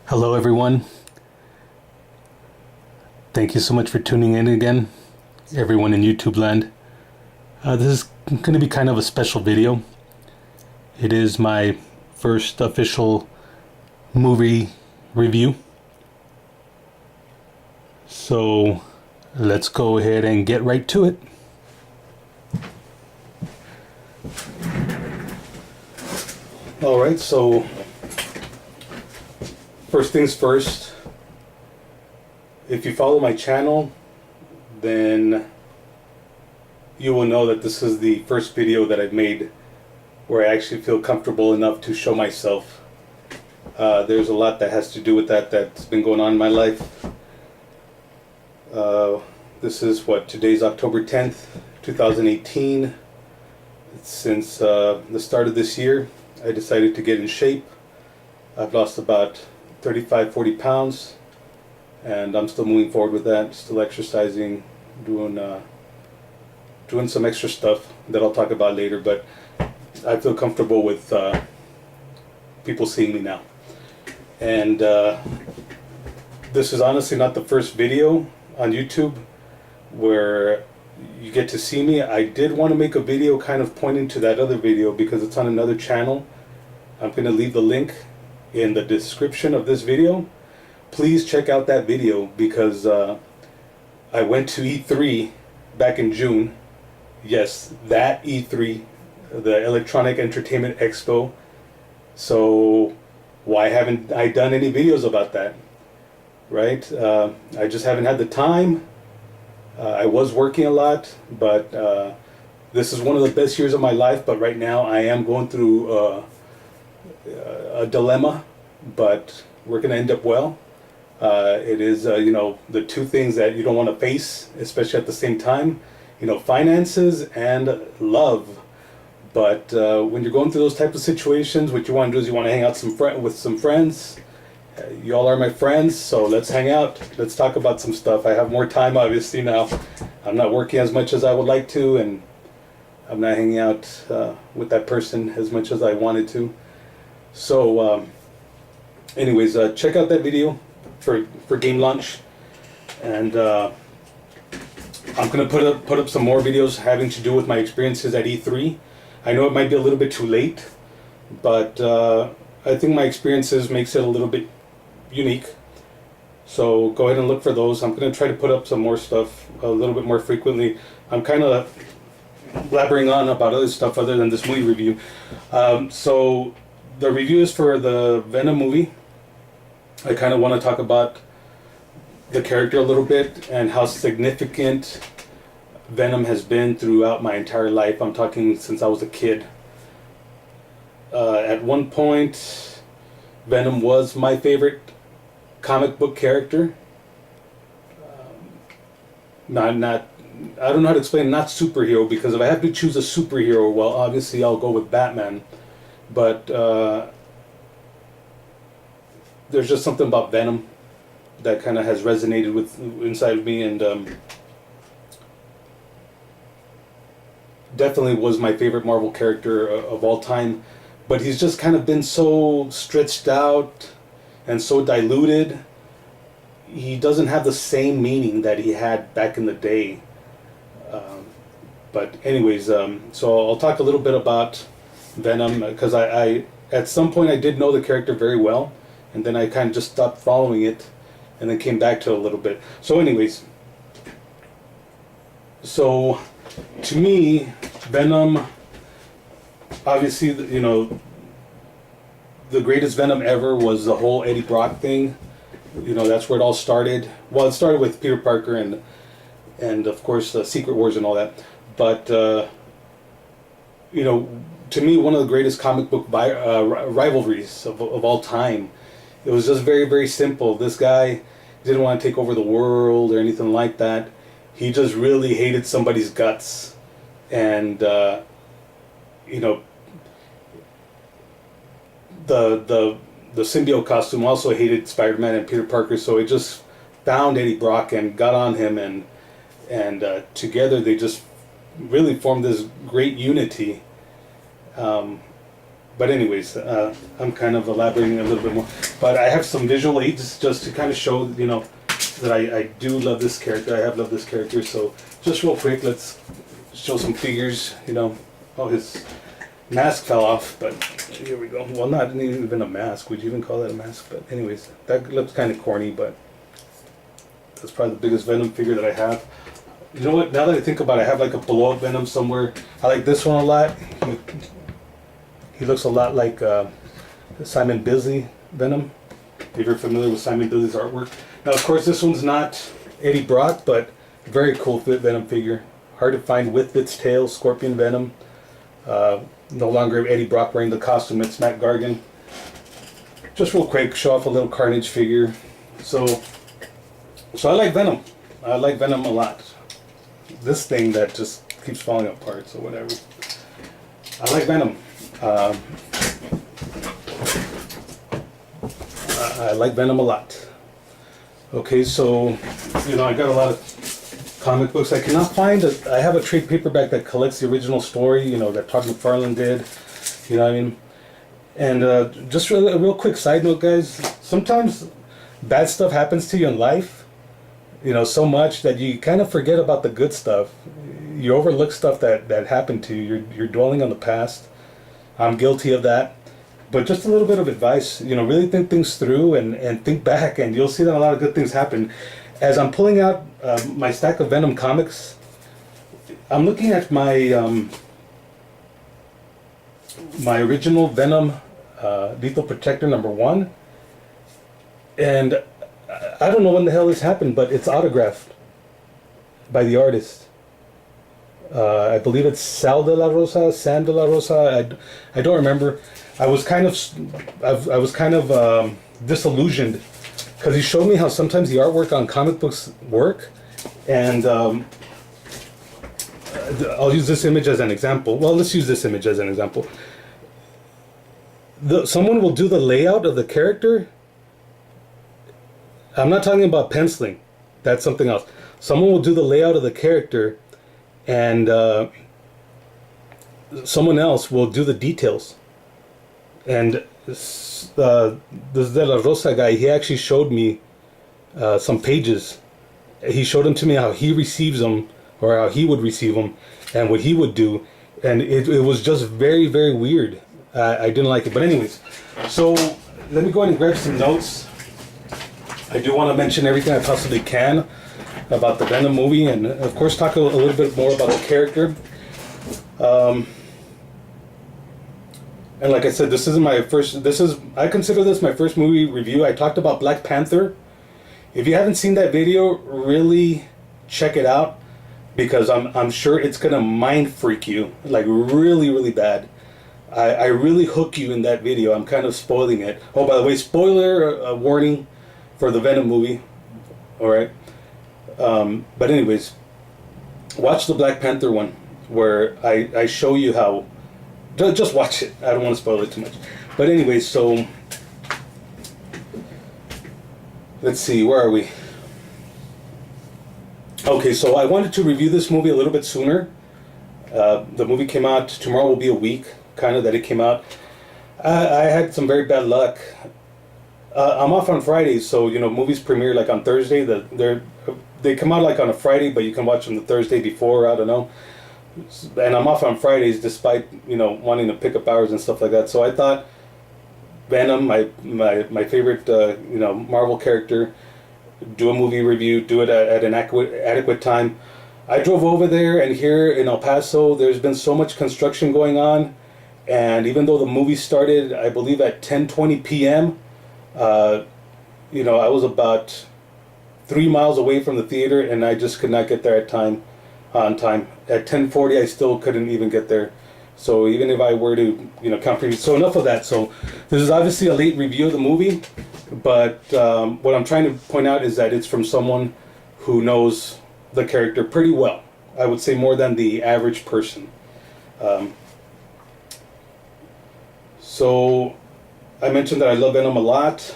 Hello, everyone. Thank you so much for tuning in again, everyone in YouTube land. This is going to be kind of a special video. It is my first official movie review. So let's go ahead and get right to it. Alright, so first things first, if you follow my channel, then you will know that this is the first video that I've made where I actually feel comfortable enough to show myself. There's a lot that has to do with that's been going on in my life. This is today's October 10th, 2018. Since the start of this year, I decided to get in shape. I've lost about 35-40 pounds, and I'm still moving forward with that, still exercising, doing some extra stuff that I'll talk about later, but I feel comfortable with people seeing me now. And this is honestly not the first video on YouTube where you get to see me. I did want to make a video kind of pointing to that other video because it's on another channel. I'm going to leave the link in the description of this video. Please check out that video because I went to E3 back in June. Yes, that E3, the Electronic Entertainment Expo. So why haven't I done any videos about that? Right? I just haven't had the time. I was working a lot, but this is one of the best years of my life. But right now I am going through a dilemma, but we're going to end up well. It is, the two things that you don't want to face, especially at the same time, finances and love. But when you're going through those types of situations, what you want to do is you want to hang out with some friends. You all are my friends, so let's hang out. Let's talk about some stuff. I have more time, obviously, now. I'm not working as much as I would like to, and I'm not hanging out with that person as much as I wanted to. So, anyways, check out that video for game launch, and I'm gonna put up some more videos having to do with my experiences at E3. I know it might be a little bit too late, but I think my experiences makes it a little bit unique. So go ahead and look for those. I'm gonna try to put up some more stuff a little bit more frequently. I'm kind of blabbering on about other stuff other than this movie review. So the review is for the Venom movie. I kind of want to talk about the character a little bit and how significant Venom has been throughout my entire life. I'm talking since I was a kid. At one point, Venom was my favorite comic book character. I don't know how to explain, not superhero, because if I have to choose a superhero, well, obviously I'll go with Batman. But there's just something about Venom that kind of has resonated with inside of me, and definitely was my favorite Marvel character of all time. But he's just kind of been so stretched out and so diluted. He doesn't have the same meaning that he had back in the day. But anyways, so I'll talk a little bit about Venom, because I at some point I did know the character very well, and then I kind of just stopped following it and then came back to it a little bit. So anyways, so to me, Venom, obviously, the greatest Venom ever was the whole Eddie Brock thing. That's where it all started. Well, it started with Peter Parker and of course Secret Wars and all that. But to me, one of the greatest comic book rivalries of all time. It was just very, very simple. This guy didn't want to take over the world or anything like that. He just really hated somebody's guts, and the symbiote costume also hated Spider-Man and Peter Parker. So it just found Eddie Brock and got on him, and together they just really formed this great unity. But anyways, I'm kind of elaborating a little bit more. But I have some visual aids just to kind of show, that I do love this character. I have loved this character. So just real quick, let's show some figures. Oh, his mask fell off, but here we go. Well, not even a mask. Would you even call that a mask? But anyways, that looks kind of corny, but that's probably the biggest Venom figure that I have. You know what? Now that I think about it, I have like a blow-up Venom somewhere. I like this one a lot. He looks a lot like Simon Bisley Venom, if you're familiar with Simon Bisley's artwork. Now, of course, this one's not Eddie Brock, but very cool Venom figure. Hard to find with its tail, Scorpion Venom. No longer Eddie Brock wearing the costume, it's Matt Gargan. Just real quick, show off a little Carnage figure. So I like Venom. I like Venom a lot. This thing that just keeps falling apart, so whatever. I like Venom. I like Venom a lot. Okay, so, I got a lot of comic books. I cannot find I have a trade paperback that collects the original story, that Todd McFarlane did. You know what I mean? And just a real quick side note, guys. Sometimes bad stuff happens to you in life, so much that you kind of forget about the good stuff. You overlook stuff that happened to you. You're dwelling on the past. I'm guilty of that. But just a little bit of advice, really think things through and think back, and you'll see that a lot of good things happen. As I'm pulling out my stack of Venom comics, I'm looking at my my original Venom Lethal Protector #1, and I don't know when the hell this happened, but it's autographed by the artist. I believe it's Sam de la Rosa. I don't remember. I was kind of disillusioned because he showed me how sometimes the artwork on comic books work, and I'll use this image as an example. Well, let's use this image as an example. Someone will do the layout of the character. I'm not talking about penciling. That's something else. Someone will do the layout of the character, and someone else will do the details. And this De La Rosa guy, he actually showed me some pages. He showed them to me how he receives them, or how he would receive them, and what he would do. And it was just very, very weird. I didn't like it. But anyways, so let me go ahead and grab some notes. I do want to mention everything I possibly can about the Venom movie, and of course talk a little bit more about the character. And like I said, this isn't my first. I consider this my first movie review. I talked about Black Panther. If you haven't seen that video, really check it out, because I'm sure it's gonna mind freak you, like really, really bad. I really hook you in that video. I'm kind of spoiling it. Oh, by the way, spoiler warning for the Venom movie. All right. But anyways, watch the Black Panther one, where I show you how. Just watch it. I don't want to spoil it too much. But anyways, so let's see, where are we? Okay, so I wanted to review this movie a little bit sooner. The movie came out, tomorrow will be a week, kind of, that it came out. I had some very bad luck. I'm off on Fridays, so movies premiere like on Thursday. They come out like on a Friday, but you can watch them the Thursday before. I don't know. And I'm off on Fridays, despite wanting to pick up hours and stuff like that. So I thought Venom, my favorite Marvel character, do a movie review, do it at an adequate time. I drove over there, and here in El Paso, there's been so much construction going on, and even though the movie started, I believe, at 10:20 p.m., I was about 3 miles away from the theater, and I just could not get there on time. At 10:40, I still couldn't even get there. So even if I were to, count previews. So enough of that. So this is obviously a late review of the movie, but what I'm trying to point out is that it's from someone who knows the character pretty well. I would say more than the average person. So I mentioned that I love Venom a lot.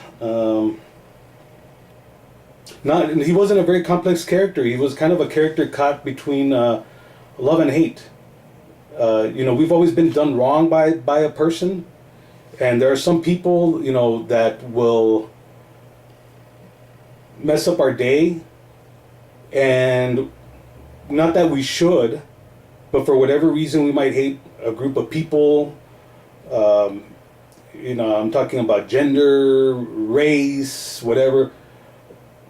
He wasn't a very complex character. He was kind of a character caught between love and hate. We've always been done wrong by a person, And there are some people, you know, that will mess up our day, and not that we should, but for whatever reason we might hate a group of people. You know, I'm talking about gender, race, whatever.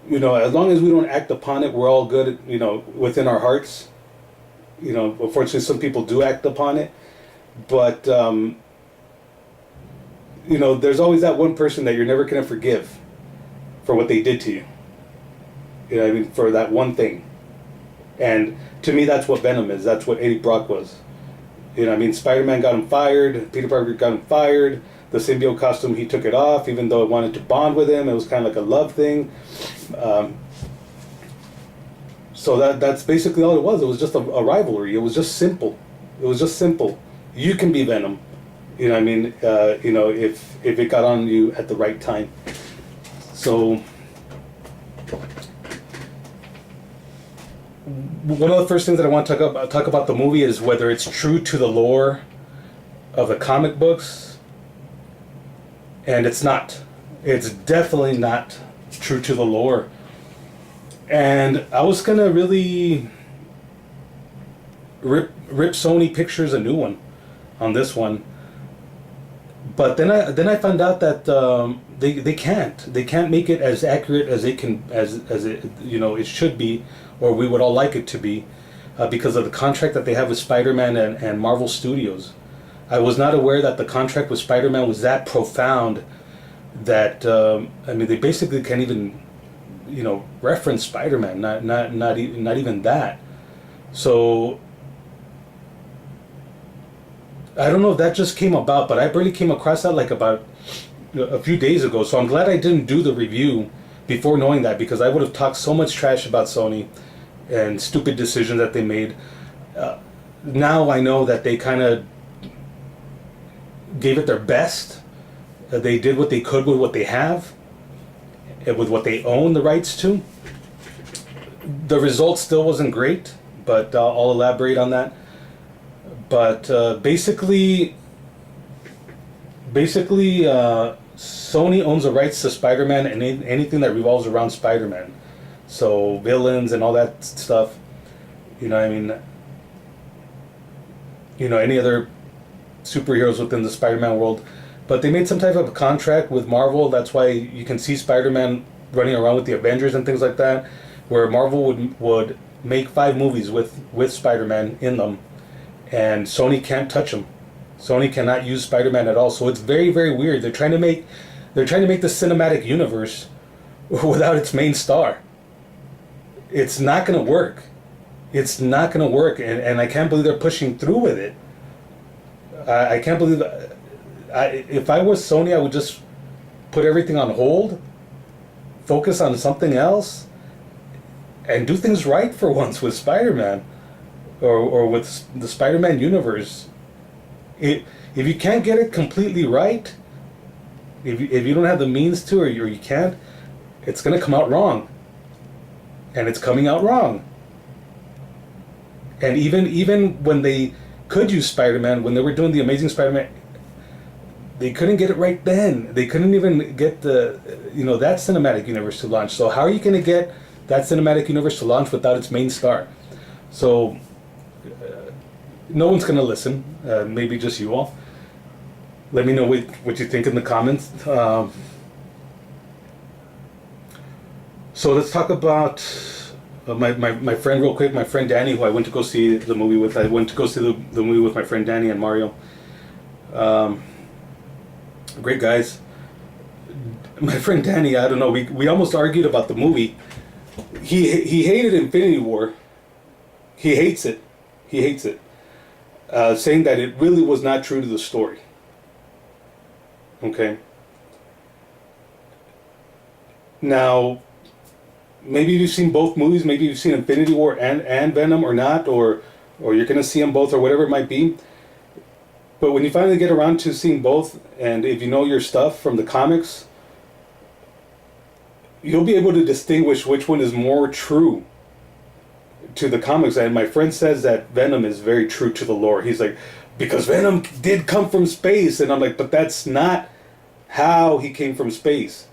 You know, as long as we don't act upon it, we're all good, you know, within our hearts. You know, unfortunately, some people do act upon it. But, you know, there's always that one person that you're never going to forgive for what they did to you. You know what I mean? For that one thing. And to me, that's what Venom is. That's what Eddie Brock was. You know what I mean? Spider-Man got him fired. Peter Parker got him fired. The symbiote costume, he took it off, even though it wanted to bond with him. It was kind of like a love thing. So that's basically all it was. It was just a rivalry. It was just simple. It was just simple. You can be Venom. You know what I mean? You know, if it got on you at the right time. So one of the first things that I want to talk about the movie is whether it's true to the lore of the comic books. And it's not. It's definitely not true to the lore. And I was gonna really rip Sony Pictures a new one on this one, but then I found out that they can't make it as accurate as it can as it, you know, it should be, or we would all like it to be, because of the contract that they have with Spider-Man and Marvel Studios. I was not aware that the contract with Spider-Man was that profound that I mean, they basically can't even, you know, reference Spider-Man, not even that. So I don't know if that just came about, but I barely came across that like about a few days ago. So I'm glad I didn't do the review before knowing that, because I would have talked so much trash about Sony and stupid decisions that they made. Now I know that they kind of gave it their best. They did what they could with what they have, and with what they own the rights to. The result still wasn't great, but I'll elaborate on that. But basically, Sony owns the rights to Spider-Man and anything that revolves around Spider-Man. So villains and all that stuff. You know what I mean? You know, any other superheroes within the Spider-Man world. But they made some type of a contract with Marvel. That's why you can see Spider-Man running around with the Avengers and things like that, where Marvel would make 5 movies with Spider-Man in them, and Sony can't touch them. Sony cannot use Spider-Man at all. So it's very, very weird. They're trying to make the cinematic universe without its main star. It's not going to work. It's not going to work, and I can't believe they're pushing through with it. I can't believe that. If I was Sony, I would just put everything on hold, focus on something else, and do things right for once with Spider-Man, or with the Spider-Man universe. If you can't get it completely right, if you don't have the means to, or you can't, it's going to come out wrong. And it's coming out wrong. And even when they could use Spider-Man, when they were doing the Amazing Spider-Man, they couldn't get it right then. They couldn't even get that cinematic universe to launch. So how are you going to get that cinematic universe to launch without its main star? So no one's going to listen. Maybe just you all. Let me know what you think in the comments. So let's talk about my friend real quick. My friend Danny, who I went to go see the movie with. I went to go see the movie with my friend Danny and Mario. Great guys. My friend Danny, I don't know, we almost argued about the movie. He hated Infinity War. He hates it. Saying that it really was not true to the story. Okay. Now, maybe you've seen both movies. Maybe you've seen Infinity War and Venom, or not, or you're going to see them both, or whatever it might be. But when you finally get around to seeing both, and if you know your stuff from the comics, you'll be able to distinguish which one is more true to the comics. And my friend says that Venom is very true to the lore. He's like, because Venom did come from space, and I'm like, but that's not how he came from space.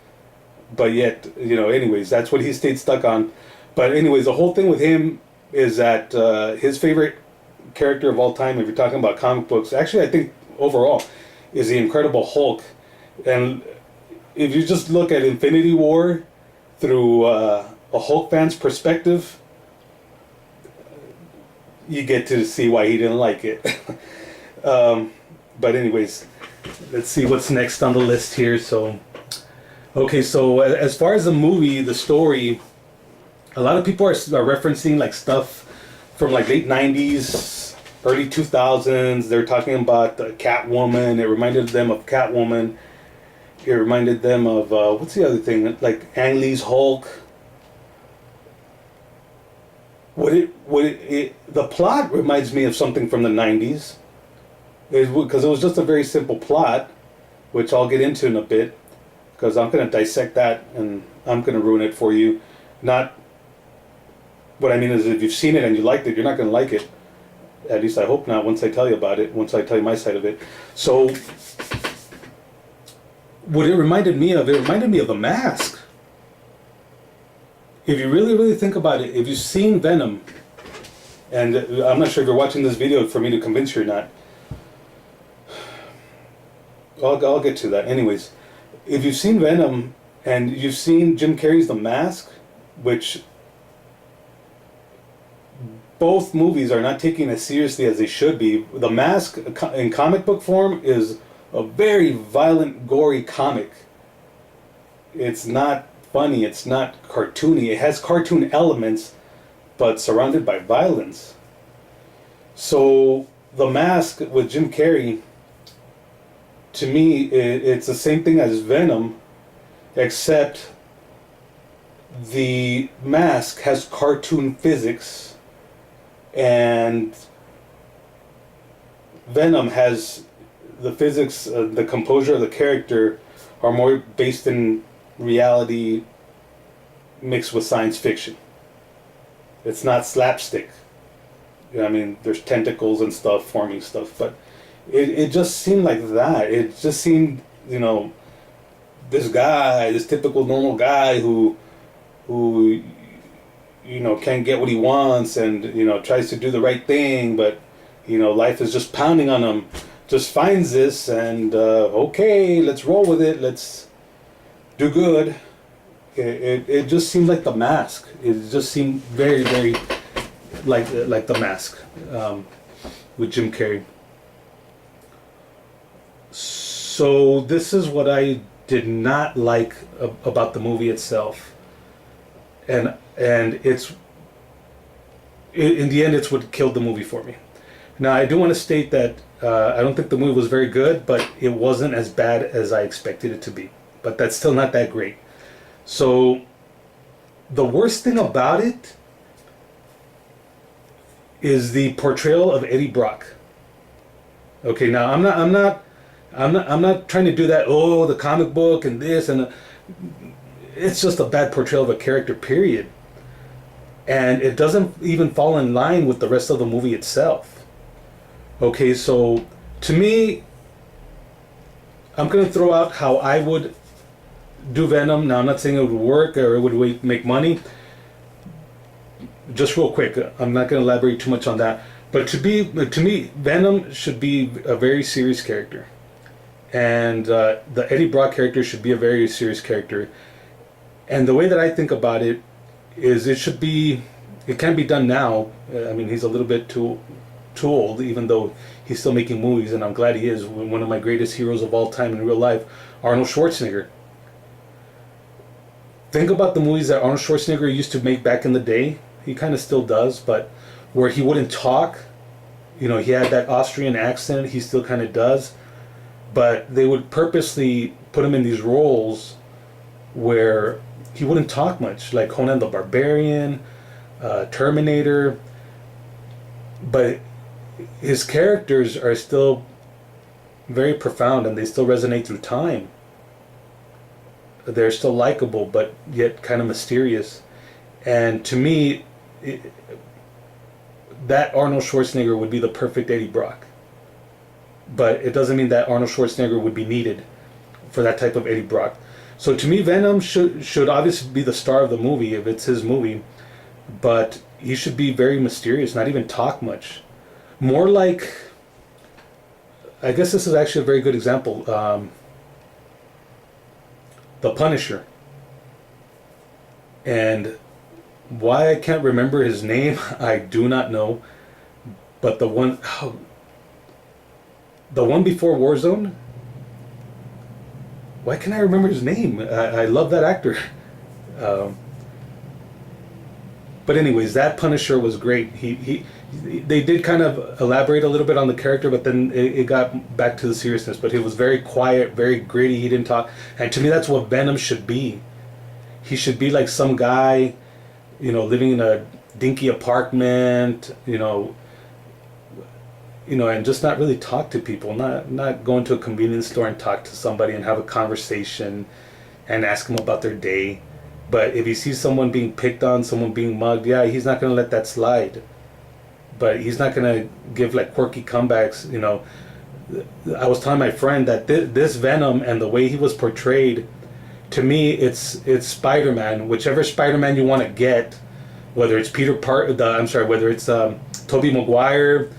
But yet, anyways, that's what he stayed stuck on. But anyways, the whole thing with him is that his favorite character of all time, if you're talking about comic books, actually I think overall, is the Incredible Hulk. And if you just look at Infinity War through a Hulk fan's perspective, you get to see why he didn't like it. But anyways, let's see what's next on the list here. So, okay, so as far as the movie, the story, a lot of people are referencing like stuff from like late 90s, early 2000s. They're talking about Catwoman. It reminded them of Catwoman. It reminded them of, what's the other thing? Like Ang Lee's Hulk. The plot reminds me of something from the 90s. Because it was just a very simple plot, which I'll get into in a bit. Because I'm going to dissect that and I'm going to ruin it for you. Not, what I mean is if you've seen it and you liked it, you're not going to like it. At least I hope not once I tell you about it, once I tell you my side of it. So, what it reminded me of The Mask. If you really, really think about it, if you've seen Venom, and I'm not sure if you're watching this video for me to convince you or not, I'll get to that. Anyways, if you've seen Venom and you've seen Jim Carrey's The Mask, which both movies are not taking as seriously as they should be. The Mask in comic book form is a very violent, gory comic. It's not funny, it's not cartoony. It has cartoon elements, but surrounded by violence. So The Mask with Jim Carrey, to me, it's the same thing as Venom, except the Mask has cartoon physics, and Venom has the physics, the composure of the character are more based in reality mixed with science fiction. It's not slapstick. I mean, there's tentacles and stuff forming stuff, but it just seemed like that. It just seemed, this guy, this typical normal guy who can't get what he wants and, tries to do the right thing, but, life is just pounding on him, just finds this and, okay, let's roll with it, let's do good. It just seemed like The Mask. It just seemed very, very like The Mask with Jim Carrey. So this is what I did not like about the movie itself, and it's in the end it's what killed the movie for me. Now I do want to state that I don't think the movie was very good, but it wasn't as bad as I expected it to be. But that's still not that great. So the worst thing about it is the portrayal of Eddie Brock. Okay, now I'm not trying to do that. Oh, the comic book and this and it's just a bad portrayal of a character. Period. And it doesn't even fall in line with the rest of the movie itself. Okay, so to me, I'm gonna throw out how I would do Venom. Now I'm not saying it would work or it would make money. Just real quick, I'm not gonna elaborate too much on that. But to me, Venom should be a very serious character. And the Eddie Brock character should be a very serious character. And the way that I think about it is it can be done now. I mean, he's a little bit too old, even though he's still making movies, and I'm glad he is. One of my greatest heroes of all time in real life, Arnold Schwarzenegger. Think about the movies that Arnold Schwarzenegger used to make back in the day. He kind of still does, but where he wouldn't talk, he had that Austrian accent, he still kind of does. But they would purposely put him in these roles where he wouldn't talk much, like Conan the Barbarian, Terminator. But his characters are still very profound and they still resonate through time. They're still likable, but yet kind of mysterious. And to me, that Arnold Schwarzenegger would be the perfect Eddie Brock. but it doesn't mean that Arnold Schwarzenegger would be needed for that type of Eddie Brock. So to me, Venom should obviously be the star of the movie if it's his movie, but he should be very mysterious, not even talk much. More like, I guess this is actually a very good example. The Punisher. And why I can't remember his name, I do not know. But the one before Warzone, why can't I remember his name? I love that actor. But anyways, that Punisher was great. They did kind of elaborate a little bit on the character, but then it got back to the seriousness. But he was very quiet, very gritty. He didn't talk, and to me, that's what Venom should be. He should be like some guy, living in a dinky apartment, and just not really talk to people. Not go into a convenience store and talk to somebody and have a conversation, and ask them about their day. But if he sees someone being picked on, someone being mugged, yeah, he's not going to let that slide. But he's not going to give like quirky comebacks. I was telling my friend that this Venom and the way he was portrayed, to me, it's Spider-Man. Whichever Spider-Man you want to get, whether it's whether it's Tobey Maguire,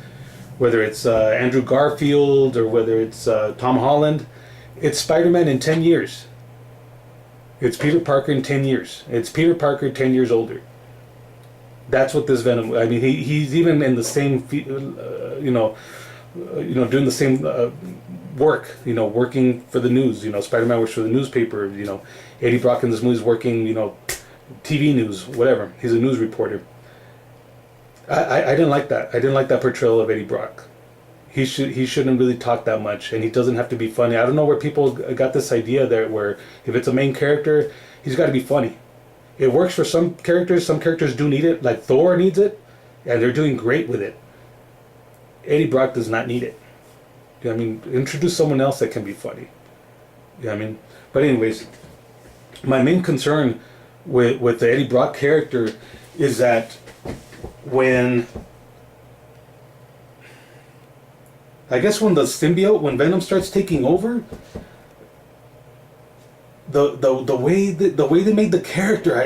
whether it's Andrew Garfield, or whether it's Tom Holland, it's Spider-Man in 10 years. It's Peter Parker in 10 years. It's Peter Parker 10 years older. That's what this Venom. I mean, he's even in the same, doing the same work. Working for the news. Spider-Man works for the newspaper. Eddie Brock in this movie is working. TV news, whatever. He's a news reporter. I didn't like that. I didn't like that portrayal of Eddie Brock. He shouldn't really talk that much, and he doesn't have to be funny. I don't know where people got this idea there, where if it's a main character, he's got to be funny. It works for some characters. Some characters do need it, like Thor needs it, and they're doing great with it. Eddie Brock does not need it. Introduce someone else that can be funny. But anyways, my main concern with the Eddie Brock character is that when the symbiote, when Venom starts taking over, the way they made the character,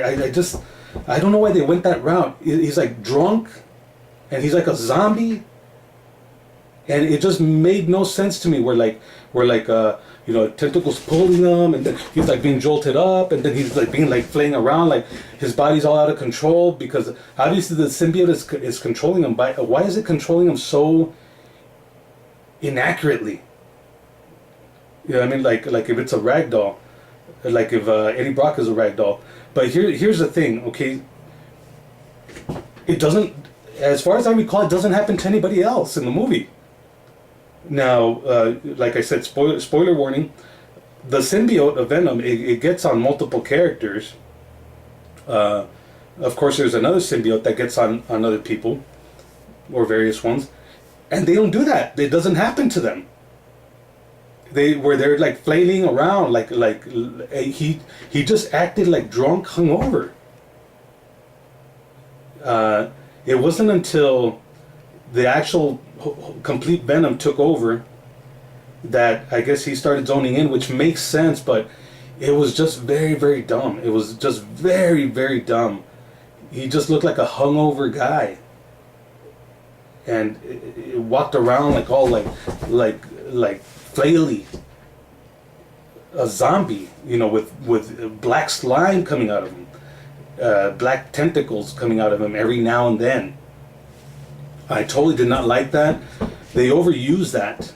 I don't know why they went that route. He's like drunk, and he's like a zombie, and it just made no sense to me. Tentacles pulling him, and then he's like being jolted up, and then he's like being like flaying around, like his body's all out of control, because obviously the symbiote is controlling him. Why is it controlling him so inaccurately? Like if it's a rag doll, like if Eddie Brock is a rag doll. But here's the thing, okay? It doesn't, as far as I recall, it doesn't happen to anybody else in the movie. Now, like I said, spoiler warning, the symbiote of Venom, it gets on multiple characters. Of course, there's another symbiote that gets on other people, or various ones, and they don't do that. It doesn't happen to them. They're like flailing around, like he just acted like drunk, hungover. It wasn't until the actual complete Venom took over that I guess he started zoning in, which makes sense, but it was just very, very dumb. It was just very, very dumb. He just looked like a hungover guy, and it walked around like all like flaily, a zombie, with black slime coming out of him, black tentacles coming out of him every now and then. I totally did not like that. They overused that.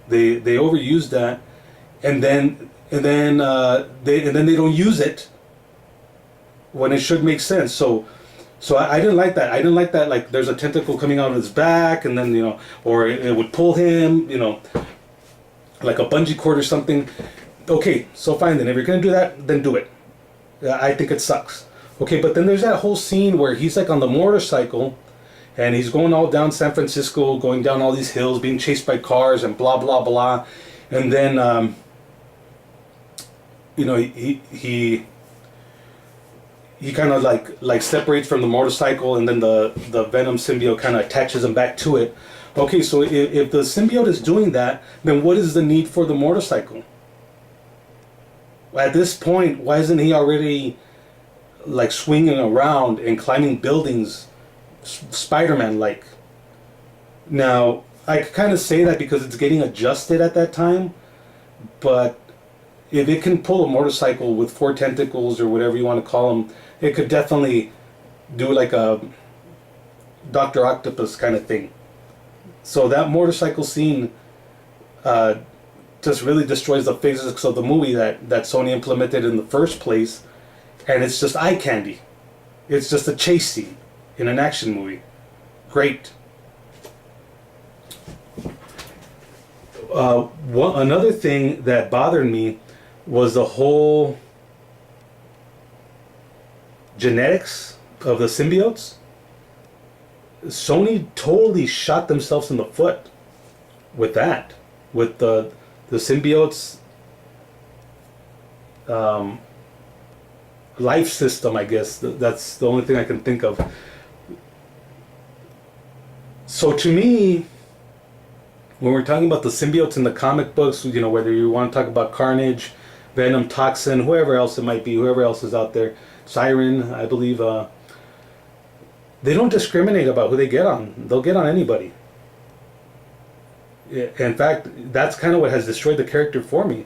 They overused that, and then they don't use it when it should make sense. So I didn't like that. I didn't like that. Like there's a tentacle coming out of his back, and then or it would pull him, like a bungee cord or something. Okay, so fine then. If you're gonna do that, then do it. I think it sucks. Okay, but then there's that whole scene where he's like on the motorcycle, and he's going all down San Francisco, going down all these hills, being chased by cars and blah blah blah, and then he kind of like separates from the motorcycle, and then the Venom symbiote kind of attaches him back to it. Okay, so if the symbiote is doing that, then what is the need for the motorcycle? At this point, why isn't he already like swinging around and climbing buildings, Spider-Man like? Now, I kind of say that because it's getting adjusted at that time, but if it can pull a motorcycle with four tentacles or whatever you want to call them, it could definitely do like a Dr. Octopus kind of thing. So that motorcycle scene just really destroys the physics of the movie that Sony implemented in the first place, and it's just eye candy. It's just a chase scene in an action movie. Great. Another thing that bothered me was the whole genetics of the symbiotes. Sony totally shot themselves in the foot with that, with the symbiotes life system. I guess that's the only thing I can think of. So to me, when we're talking about the symbiotes in the comic books, you know, whether you want to talk about Carnage, Venom, Toxin, whoever else it might be, whoever else is out there, Siren, I believe, they don't discriminate about who they get on. They'll get on anybody. In fact, that's kind of what has destroyed the character for me.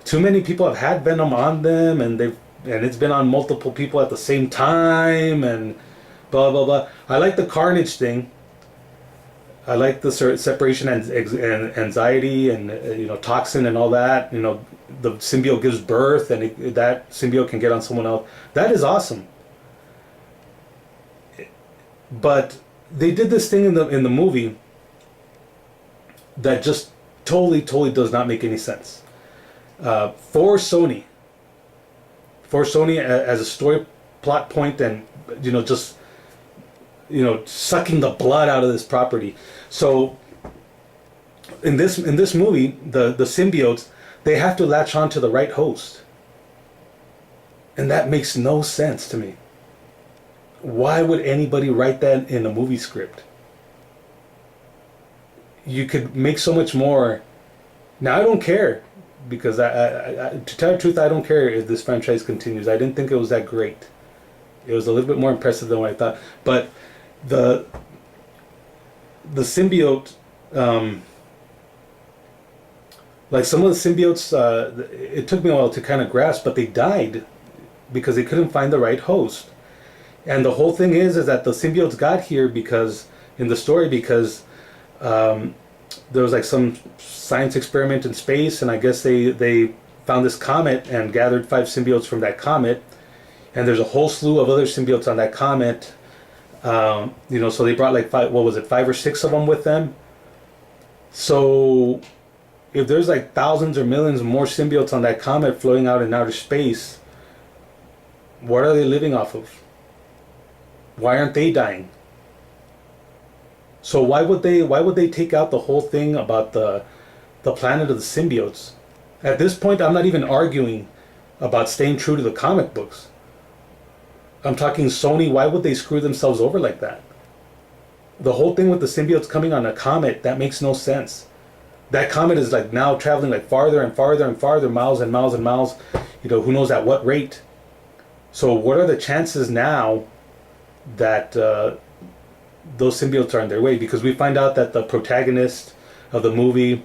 Too many people have had Venom on them, and it's been on multiple people at the same time, and blah blah blah. I like the Carnage thing. I like the separation and anxiety and you know, Toxin and all that. You know, the symbiote gives birth, and that symbiote can get on someone else. That is awesome. But they did this thing in the movie that just totally does not make any sense. For Sony as a story plot point, and you know, just you know, sucking the blood out of this property. So in this movie, the symbiotes, they have to latch on to the right host, and that makes no sense to me. Why would anybody write that in a movie script? You could make so much more. Now, I don't care, because I to tell the truth, I don't care if this franchise continues. I didn't think it was that great. It was a little bit more impressive than what I thought. But the symbiote, like some of the symbiotes, it took me a while to kind of grasp, but they died because they couldn't find the right host. And the whole thing is that the symbiotes got here because, in the story, because there was like some science experiment in space, and I guess they found this comet and gathered 5 symbiotes from that comet, and there's a whole slew of other symbiotes on that comet. You know, so they brought like 5 or 6 of them with them. So if there's like thousands or millions more symbiotes on that comet floating out in outer space, what are they living off of? Why aren't they dying? So why would they take out the whole thing about the planet of the symbiotes? At this point, I'm not even arguing about staying true to the comic books. I'm talking Sony. Why would they screw themselves over like that? The whole thing with the symbiotes coming on a comet, that makes no sense. That comet is like now traveling like farther and farther and farther, miles and miles and miles, you know, who knows at what rate. So what are the chances now that those symbiotes are on their way? Because we find out that the protagonist of the movie,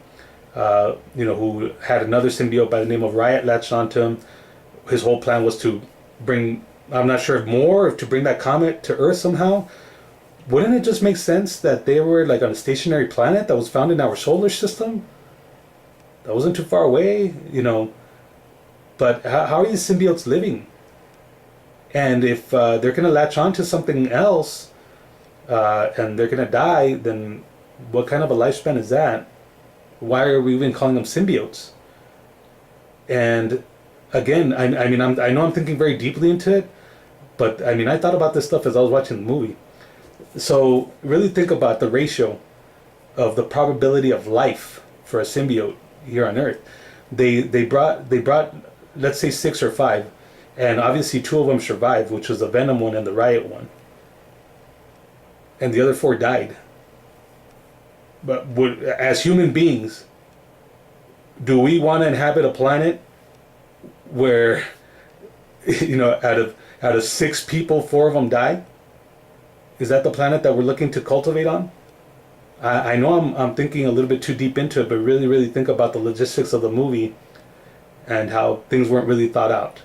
you know, who had another symbiote by the name of Riot latched onto him, his whole plan was to bring, I'm not sure if more, to bring that comet to Earth somehow. Wouldn't it just make sense that they were like on a stationary planet that was found in our solar system? That wasn't too far away, you know. But how are these symbiotes living? And if they're going to latch on to something else and they're going to die, then what kind of a lifespan is that? Why are we even calling them symbiotes? And again, I mean, I know I'm thinking very deeply into it, but I mean, I thought about this stuff as I was watching the movie. So really think about the ratio of the probability of life for a symbiote here on Earth. They brought let's say 6 or 5, and obviously 2 of them survived, which was the Venom one and the Riot one, and the other 4 died. But as human beings, do we want to inhabit a planet where, out of 6 people, 4 of them die? Is that the planet that we're looking to cultivate on? I know I'm thinking a little bit too deep into it, but really, really think about the logistics of the movie and how things weren't really thought out.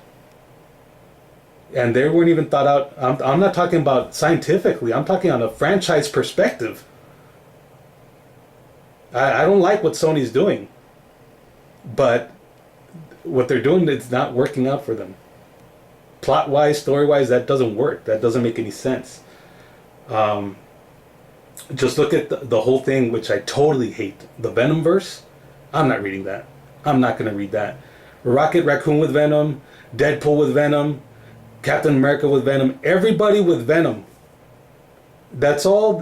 And they weren't even thought out. I'm not talking about scientifically. I'm talking on a franchise perspective. I don't like what Sony's doing, but what they're doing, it's not working out for them. Plot-wise, story-wise, that doesn't work. That doesn't make any sense. Just look at the whole thing, which I totally hate. The Venom verse. I'm not reading that. I'm not going to read that. Rocket Raccoon with Venom, Deadpool with Venom, Captain America with Venom, everybody with Venom. That's all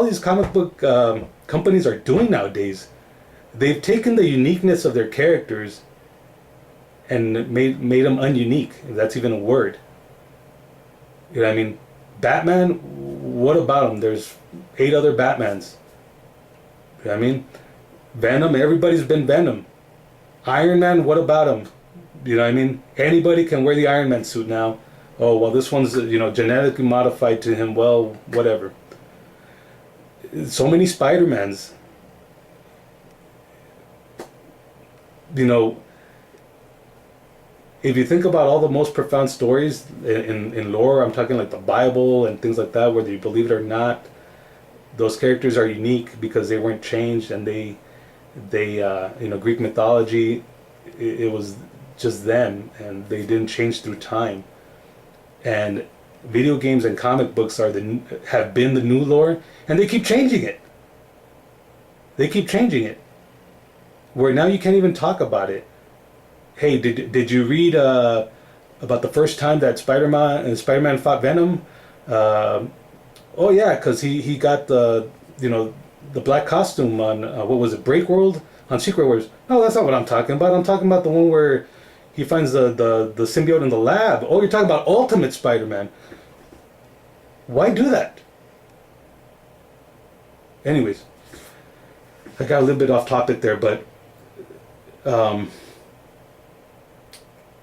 these comic book companies are doing nowadays. They've taken the uniqueness of their characters and made them ununique, if that's even a word. You know what I mean? Batman, what about him? There's 8 other Batmans. You know what I mean? Venom, everybody's been Venom. Iron Man, what about him? You know what I mean? Anybody can wear the Iron Man suit now. Oh, well, this one's, genetically modified to him. Well, whatever. So many Spider-Mans. If you think about all the most profound stories in lore, I'm talking like the Bible and things like that, whether you believe it or not, those characters are unique because they weren't changed, and they Greek mythology, it was just them, and they didn't change through time. And video games and comic books have been the new lore, and they keep changing it. They keep changing it, where now you can't even talk about it. Hey, did you read about the first time that Spider-Man fought Venom? Oh yeah, because he got the black costume on what was it, Break World on Secret Wars. No, that's not what I'm talking about. I'm talking about the one where he finds the symbiote in the lab. Oh, you're talking about Ultimate Spider-Man. Why do that? Anyways, I got a little bit off topic there, but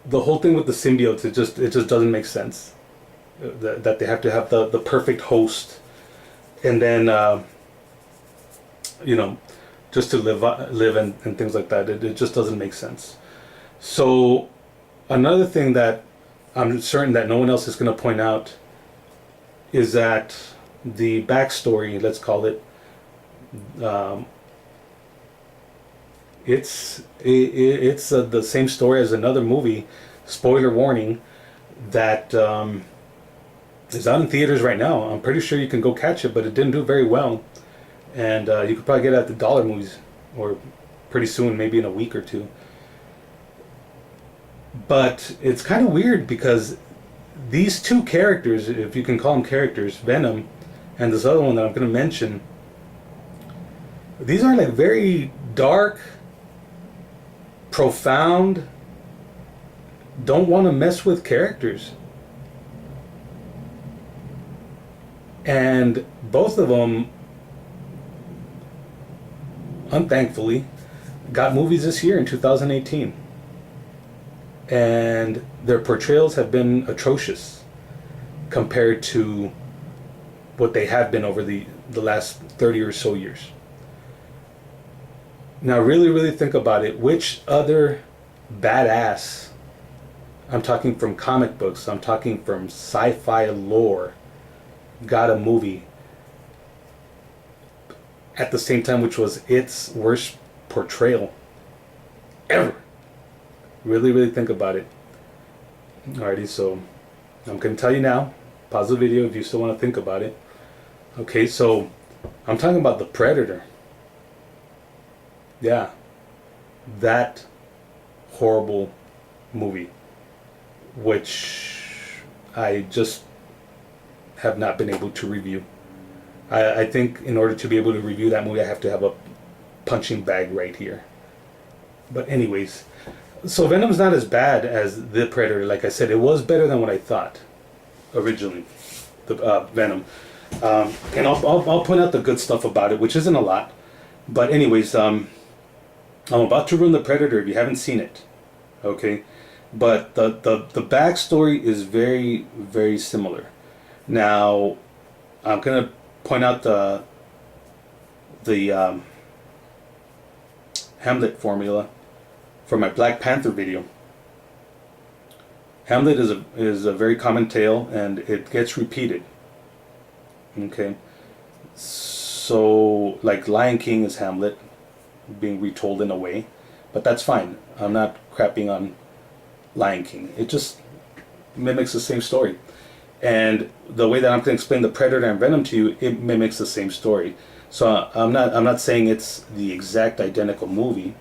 the whole thing with the symbiotes, it just doesn't make sense. That they have to have the perfect host, and then just to live and things like that. It just doesn't make sense. So another thing that I'm certain that no one else is going to point out is that the backstory, let's call it, it's the same story as another movie, spoiler warning, that is out in theaters right now. I'm pretty sure you can go catch it, but it didn't do very well, and you could probably get it at the dollar movies, or pretty soon, maybe in a week or two. But it's kind of weird because these 2 characters, if you can call them characters, Venom and this other one that I'm going to mention, these are like very dark, profound, don't want to mess with characters. And both of them, unthankfully, got movies this year in 2018. And their portrayals have been atrocious compared to what they have been over the last 30 or so years. Now really, really think about it. Which other badass, I'm talking from comic books, I'm talking from sci-fi lore, got a movie at the same time which was its worst portrayal ever? Really, really think about it. Alrighty, so I'm going to tell you now. Pause the video if you still want to think about it. Okay, so I'm talking about The Predator. Yeah, that horrible movie, which I just have not been able to review. I think in order to be able to review that movie, I have to have a punching bag right here. But anyways, so Venom's not as bad as The Predator. Like I said, it was better than what I thought originally, the Venom. And I'll point out the good stuff about it, which isn't a lot. But anyways, I'm about to ruin the Predator if you haven't seen it. Okay, but the backstory is very very similar. Now, I'm gonna point out the Hamlet formula for my Black Panther video. Hamlet is a very common tale, and it gets repeated. Okay, so like Lion King is Hamlet being retold in a way, but that's fine. I'm not crapping on Lion King. It just mimics the same story, and the way that I'm going to explain the Predator and Venom to you, it mimics the same story. So I'm not saying it's the exact identical movie,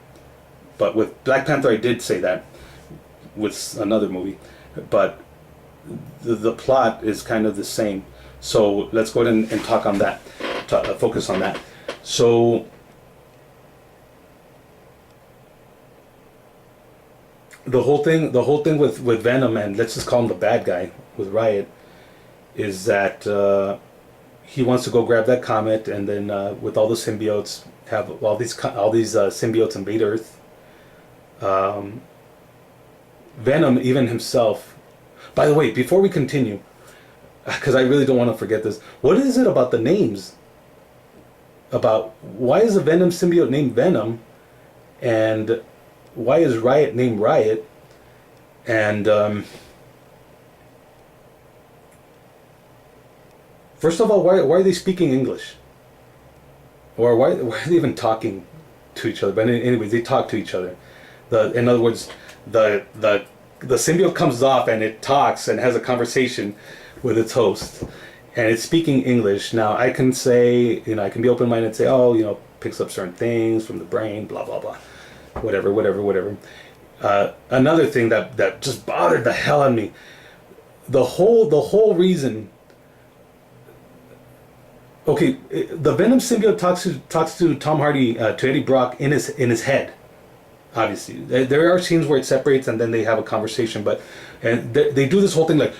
but with Black Panther I did say that with another movie, but the plot is kind of the same. So let's go ahead and talk on that, focus on that. So the whole thing with Venom, and let's just call him the bad guy with Riot, is that he wants to go grab that comet, and then with all the symbiotes, have all these symbiotes invade Earth. Venom, even himself. By the way, before we continue, because I really don't want to forget this, what is it about the names? About why is the Venom symbiote named Venom, and why is Riot named Riot? And first of all, why are they speaking English? Or why are they even talking to each other? But anyways, they talk to each other. In other words, the symbiote comes off and it talks and has a conversation with its host, and it's speaking English. Now I can say, I can be open-minded and say, oh, picks up certain things from the brain, blah blah blah, whatever. Another thing that just bothered the hell out of me, the whole reason. Okay, the Venom symbiote talks to Tom Hardy, to Eddie Brock in his head. Obviously, there are scenes where it separates and then they have a conversation, but they do this whole thing like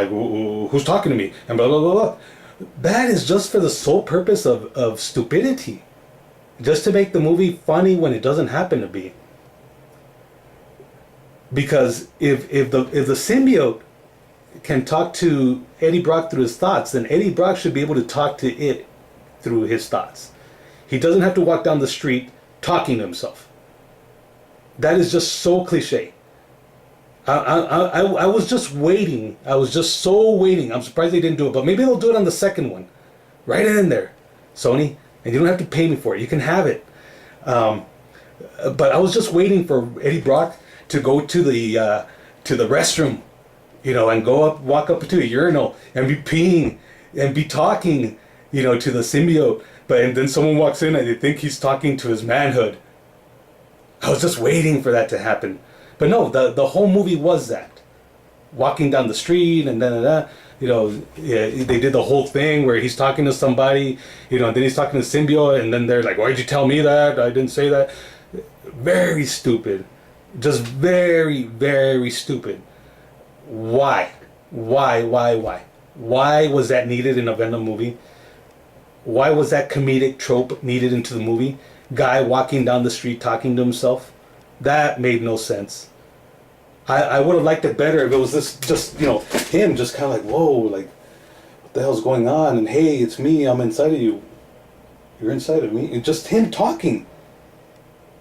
who's talking to me and blah blah blah blah. That is just for the sole purpose of stupidity, just to make the movie funny when it doesn't happen to be. Because if the symbiote can talk to Eddie Brock through his thoughts, then Eddie Brock should be able to talk to it through his thoughts. He doesn't have to walk down the street talking to himself. That is just so cliche. I was just waiting. I was just so waiting. I'm surprised they didn't do it, but maybe they'll do it on the second one. Write it in there, Sony, and you don't have to pay me for it. You can have it. But I was just waiting for Eddie Brock to go to the restroom, and walk up to a urinal and be peeing and be talking, to the symbiote. And then someone walks in and they think he's talking to his manhood. I was just waiting for that to happen. But no, the whole movie was that. Walking down the street and then, they did the whole thing where he's talking to somebody, and then he's talking to symbiote, and then they're like, why'd you tell me that? I didn't say that. Very stupid. Just very, very stupid. Why? Why was that needed in a Venom movie? Why was that comedic trope needed into the movie? Guy walking down the street talking to himself? That made no sense. I would have liked it better if it was him just kind of like, whoa, like, what the hell's going on? And hey, it's me, I'm inside of you. You're inside of me. And just him talking.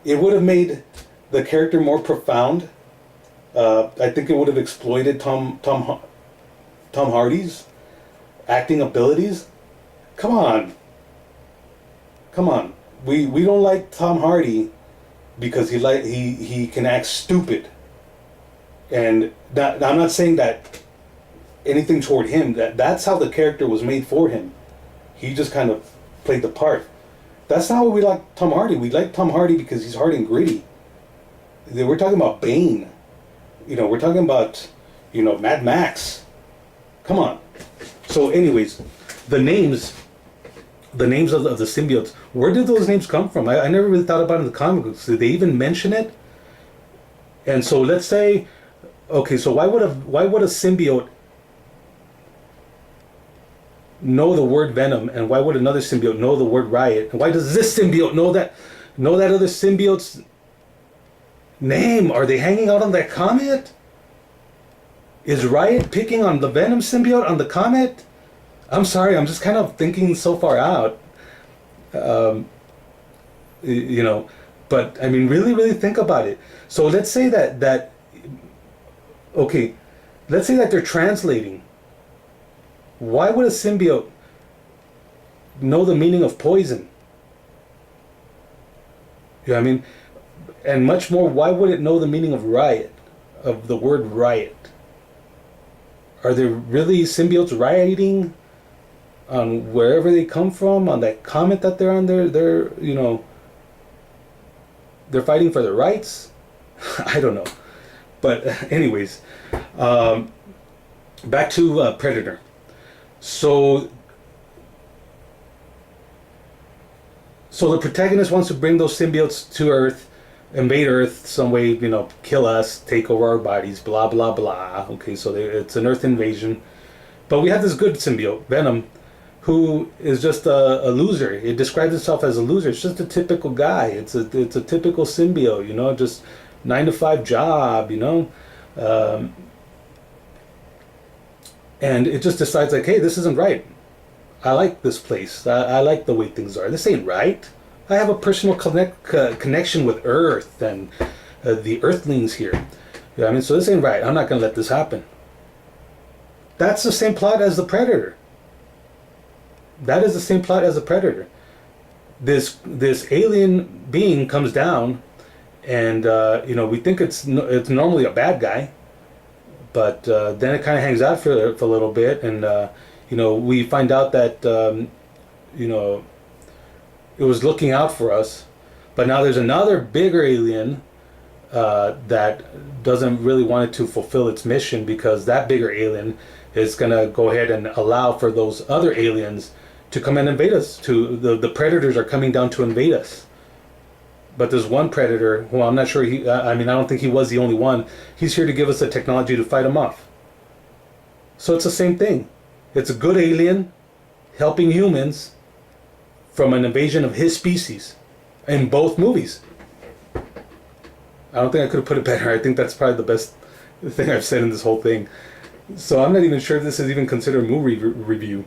It would have made the character more profound. I think it would have exploited Tom Hardy's acting abilities. Come on. We don't like Tom Hardy because he can act stupid. And I'm not saying that anything toward him. That's how the character was made for him. He just kind of played the part. That's not what we like Tom Hardy. We like Tom Hardy because he's hard and gritty. We're talking about Bane. We're talking about, Mad Max. Come on. So anyways, the names of the symbiotes, where did those names come from? I never really thought about it in the comic books. Did they even mention it? And so let's say, okay, so why would a symbiote know the word Venom, and why would another symbiote know the word Riot? And why does this symbiote know that other symbiote's name? Are they hanging out on that comet? Is Riot picking on the Venom symbiote on the comet? I'm sorry, I'm just kind of thinking so far out. You know, but I mean, really, really think about it. So let's say that okay, let's say that they're translating. Why would a symbiote know the meaning of poison? You know what I mean? And much more, why would it know the meaning of riot, of the word riot? Are there really symbiotes rioting on wherever they come from, on that comet that they're on? They're you know, they're fighting for their rights? I don't know. But anyways, back to Predator. So the protagonist wants to bring those symbiotes to Earth, invade Earth some way, you know, kill us, take over our bodies, blah, blah, blah. Okay, so it's an Earth invasion. But we have this good symbiote, Venom, who is just a loser. It describes itself as a loser. It's just a typical guy. It's a typical symbiote, you know, just 9-to-5 job, you know. And it just decides like, hey, this isn't right. I like this place. I like the way things are. This ain't right. I have a personal connection with Earth and the Earthlings here. You know what I mean? So this ain't right. I'm not going to let this happen. That's the same plot as the Predator. That is the same plot as the Predator. This alien being comes down, and you know, we think it's normally a bad guy, but then it kind of hangs out for a little bit, and you know, we find out that you know, it was looking out for us, but now there's another bigger alien that doesn't really want it to fulfill its mission, because that bigger alien is going to go ahead and allow for those other aliens to come and invade us. The predators are coming down to invade us. But there's one predator, well, I'm not sure, I mean, I don't think he was the only one. He's here to give us the technology to fight him off. So it's the same thing. It's a good alien helping humans from an invasion of his species in both movies. I don't think I could have put it better. I think that's probably the best thing I've said in this whole thing. So I'm not even sure if this is even considered a movie review.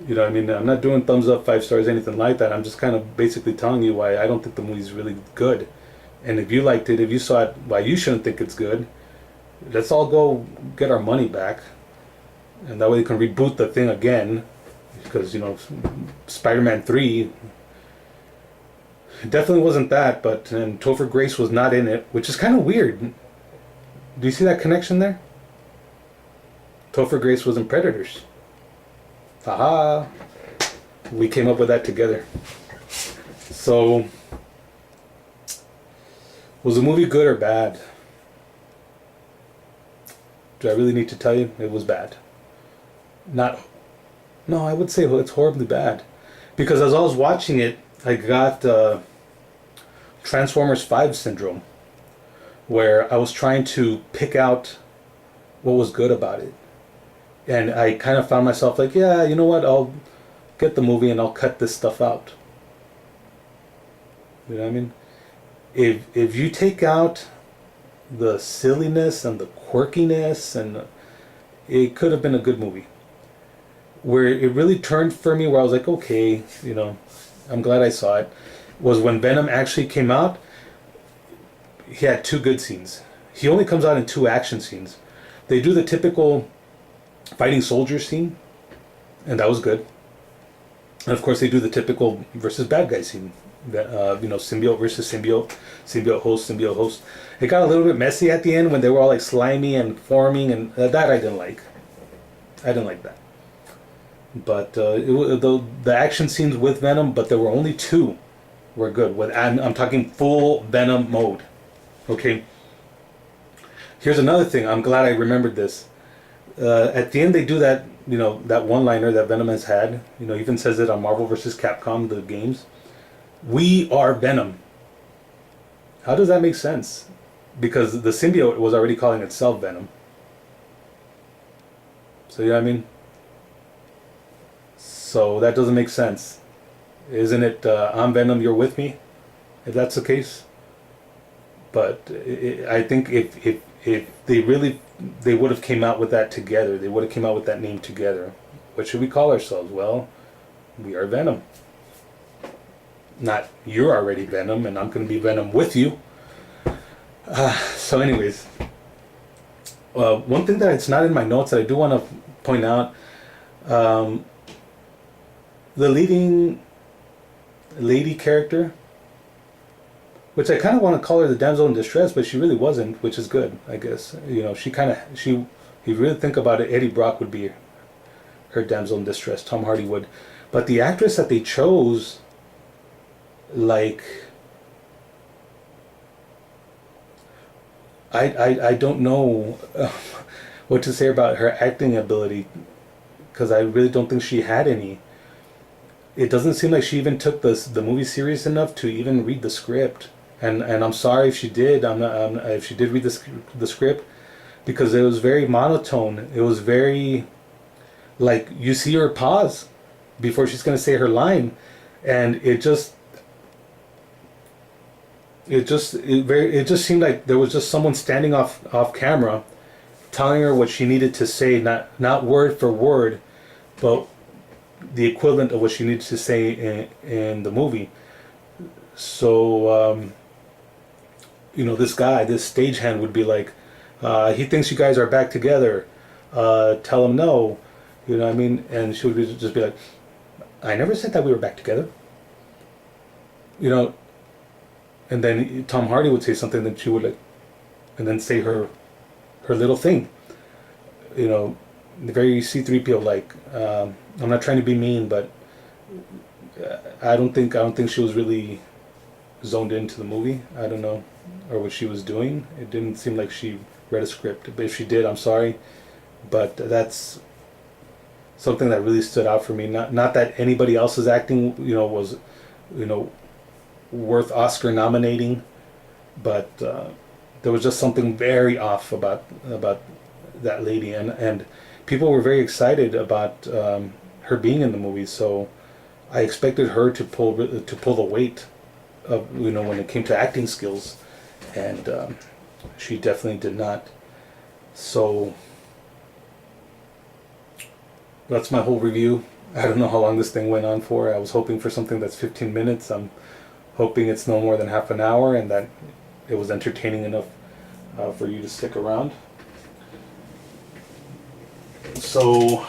You know, I mean, I'm not doing thumbs up, 5 stars, anything like that. I'm just kind of basically telling you why I don't think the movie's really good. And if you liked it, if you saw it, why you shouldn't think it's good. Let's all go get our money back. And that way they can reboot the thing again. Because, you know, Spider-Man 3, it definitely wasn't that, and Topher Grace was not in it, which is kind of weird. Do you see that connection there? Topher Grace was in Predators. Haha. We came up with that together. So, was the movie good or bad? Do I really need to tell you? It was bad. No, I would say it's horribly bad. Because as I was watching it, I got Transformers 5 syndrome, where I was trying to pick out what was good about it. And I kind of found myself like, yeah, you know what, I'll get the movie and I'll cut this stuff out. You know what I mean? If you take out the silliness and the quirkiness, and it could have been a good movie. Where it really turned for me, where I was like, okay, you know, I'm glad I saw it, was when Venom actually came out. He had 2 good scenes. He only comes out in 2 action scenes. They do the typical fighting soldier scene, and that was good. And of course they do the typical versus bad guy scene, that you know, symbiote versus symbiote, symbiote host. It got a little bit messy at the end when they were all like slimy and forming, and that I didn't like. I didn't like that. But the action scenes with Venom, but there were only 2, were good. I'm talking full Venom mode. Okay. Here's another thing. I'm glad I remembered this. At the end, they do that, you know, that one-liner that Venom has had. You know, even says it on Marvel vs. Capcom, the games. We are Venom. How does that make sense? Because the symbiote was already calling itself Venom. So, you know what I mean? So that doesn't make sense. Isn't it, I'm Venom, you're with me? If that's the case. But I think if they would have came out with that together. They would have came out with that name together. What should we call ourselves? Well, we are Venom. Not you're already Venom and I'm going to be Venom with you. So anyways, one thing that it's not in my notes that I do want to point out, the leading lady character, which I kind of want to call her the damsel in distress, but she really wasn't, which is good, I guess. You know, if you really think about it, Eddie Brock would be her damsel in distress, Tom Hardy would. But the actress that they chose, like, I don't know what to say about her acting ability, because I really don't think she had any. It doesn't seem like she even took the movie serious enough to even read the script. And I'm sorry if she did. If she did read the script, because it was very monotone. It was very, like, you see her pause before she's gonna say her line, and it just seemed like there was just someone standing off camera, telling her what she needed to say, not word for word, but the equivalent of what she needed to say in the movie. So this stagehand would be like, he thinks you guys are back together. Tell him no. You know what I mean? And she would just be like, I never said that we were back together. You know. And then Tom Hardy would say something that she would like, and then say her little thing. You know, very C-3PO like. I'm not trying to be mean, but I don't think she was really zoned into the movie. I don't know, or what she was doing. It didn't seem like she read a script. But if she did, I'm sorry. But that's something that really stood out for me. Not that anybody else's acting, was, worth Oscar nominating, but there was just something very off about that lady, and people were very excited about her being in the movie. So I expected her to pull the weight of when it came to acting skills, and she definitely did not. So that's my whole review. I don't know how long this thing went on for. I was hoping for something that's 15 minutes. I'm hoping it's no more than half an hour, and that it was entertaining enough for you to stick around. So,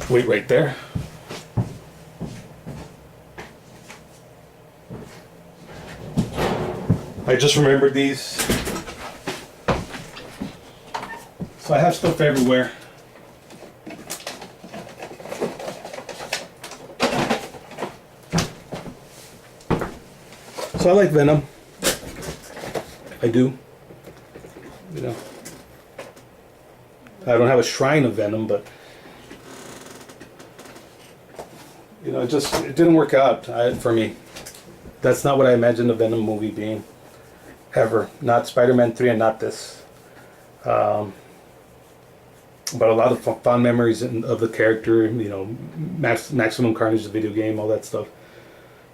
wait right there. I just remembered these. So I have stuff everywhere. So I like Venom. I do. I don't have a shrine of Venom, but it didn't work out for me. That's not what I imagined a Venom movie being, ever. Not Spider-Man 3 and not this. But a lot of fond memories of the character, Maximum Carnage, the video game, all that stuff.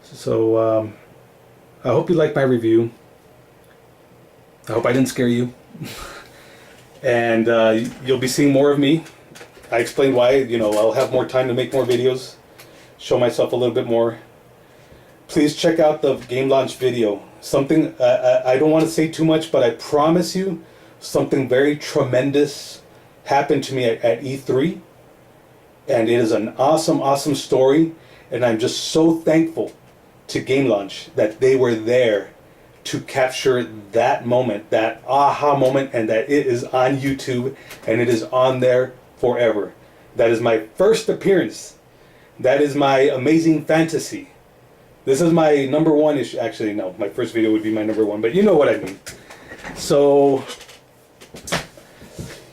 So I hope you liked my review. I hope I didn't scare you. And you'll be seeing more of me. I explained why. I'll have more time to make more videos, show myself a little bit more. Please check out the game launch video. Something, I don't want to say too much, but I promise you something very tremendous happened to me at E3. And it is an awesome, awesome story. And I'm just so thankful to Game Launch that they were there to capture that moment, that aha moment, and that it is on YouTube and it is on there forever. That is my first appearance. That is my amazing fantasy. This is my number one issue. Actually, no, my first video would be my number one, but you know what I mean. So,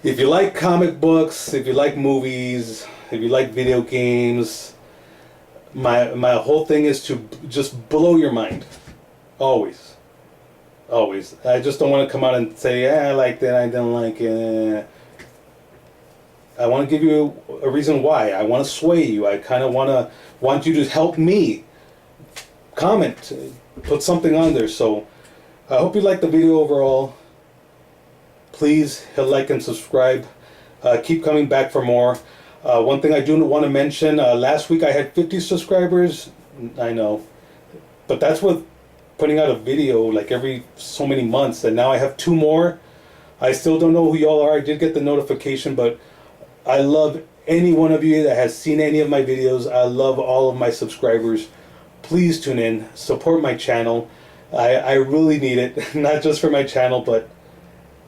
if you like comic books, if you like movies, if you like video games, my whole thing is to just blow your mind. Always. Always. I just don't want to come out and say, I liked it, I didn't like it. I want to give you a reason why. I want to sway you. I kind of want you to help me. Comment, put something on there. So I hope you liked the video overall. Please hit like and subscribe. Keep coming back for more. One thing I do want to mention, last week I had 50 subscribers. I know, but that's with putting out a video like every so many months, and now I have 2 more. I still don't know who y'all are. I did get the notification, but I love any one of you that has seen any of my videos. I love all of my subscribers. Please tune in, support my channel. I really need it, not just for my channel, but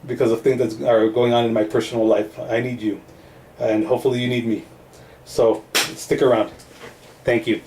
because of things that are going on in my personal life. I need you, and hopefully you need me. So stick around. Thank you.